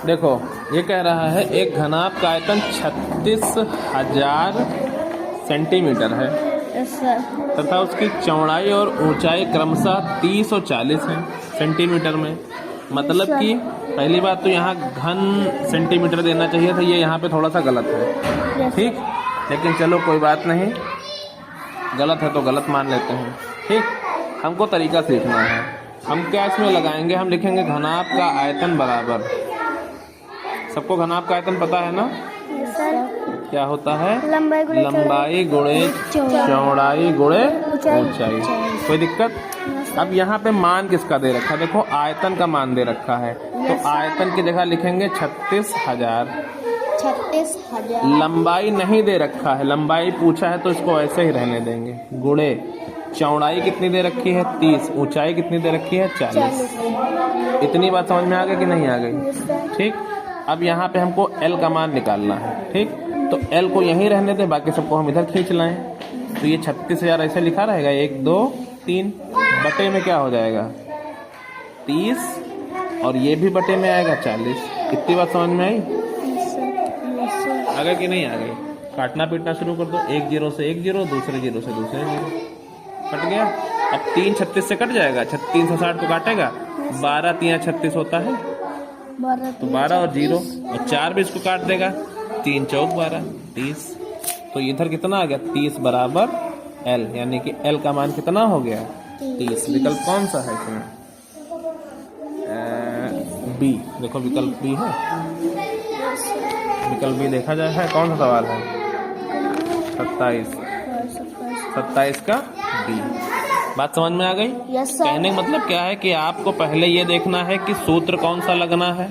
देखो ये कह रहा है एक घनाभ का आयतन 36,000 सेंटीमीटर है यस सर। तथा उसकी चौड़ाई और ऊंचाई क्रमशः 30 और 40 है सेंटीमीटर में। मतलब कि पहली बात तो यहाँ घन सेंटीमीटर देना चाहिए था, ये यहाँ पे थोड़ा सा गलत है। ठीक, लेकिन चलो कोई बात नहीं, गलत है तो गलत मान लेते हैं। ठीक, हमको तरीका सीखना है। हम क्या इसमें लगाएंगे, हम लिखेंगे घनाभ का आयतन बराबर, सबको घनाभ का आयतन पता है ना, यस सर। क्या होता है, लंबाई गुणे चौड़ाई गुणे ऊंचाई। कोई दिक्कत? अब यहाँ पे मान किसका दे रखा है, देखो आयतन का मान दे रखा है, तो आयतन की जगह लिखेंगे 36,000। 36,000। लंबाई नहीं दे रखा है, लंबाई पूछा है तो इसको ऐसे ही रहने देंगे। गुणे चौड़ाई कितनी दे रखी है 30, ऊंचाई कितनी दे रखी है 40। इतनी बात समझ में आ गई कि नहीं आ गई? ठीक, अब यहाँ पे हमको L का मान निकालना है। ठीक, तो L को यहीं रहने दे, बाकी सबको हम इधर खींच लाएं। तो ये 36,000 ऐसे लिखा रहेगा, 1 2 3 बटे में क्या हो जाएगा 30, और ये भी बटे में आएगा 40। इतनी बात समझ में आई? आ गई कि नहीं आ गई? काटना पीटना शुरू कर दो, 1 0 से 1 0, दूसरे 0 से दूसरे 0, कट गया। अब 3 36 से कट जाएगा, 360 को काटेगा, 12 3 36 होता है, तो 12 और 0 और 4 भी इसको काट देगा, 3 चौक 12 30। तो इधर कितना आ गया 30 बराबर L, यानी कि L का मान कितना हो गया 30। विकल्प कौन सा है इसमें? बी। देखो विकल्प बी है, विकल्प बी देखा जाए है। कौन सा सवाल है? 27 का बी। बात समझ में आ गई? Yes sir. कहने का मतलब क्या है कि आपको पहले ये देखना है कि सूत्र कौन सा लगना है,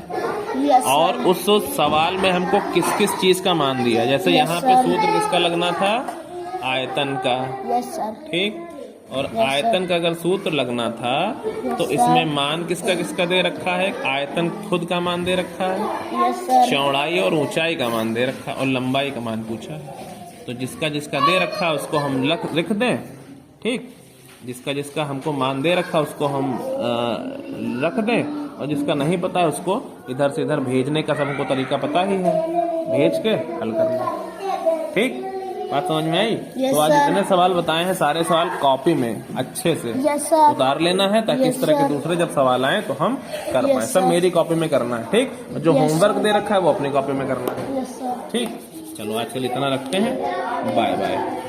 यस और उस सवाल में हमको किस किस चीज का मान दिया। जैसे यहाँ पे सूत्र किसका लगना था, आयतन का। Yes sir. ठीक, और आयतन का अगर सूत्र लगना था तो इसमें मान किसका किसका दे रखा है, आयतन खुद का मान दे रखा है, यस सर। चौड़ाई और ऊंचाई का मान दे रखा है, और लंबाई का मान पूछा है। तो जिसका जिसका दे रखा है उसको हम लिख दें। ठीक, जिसका जिसका हमको मान दे रखा उसको हम रख दें, और जिसका नहीं पता है उसको इधर से इधर भेजने का सबको तरीका पता ही है, भेज के हल करना। ठीक, बात समझ में आई? yes, तो आज sir. इतने सवाल बताए हैं, सारे सवाल कॉपी में अच्छे से yes, sir. उतार लेना है, ताकि yes, इस तरह के sir. दूसरे जब सवाल आए तो हम कर yes, पाए। सब sir. मेरी कॉपी में करना है। ठीक, जो yes, होमवर्क sir. दे रखा है वो अपनी कॉपी में करना है। yes, sir. ठीक, चलो आज के लिए इतना रखते हैं। Bye bye.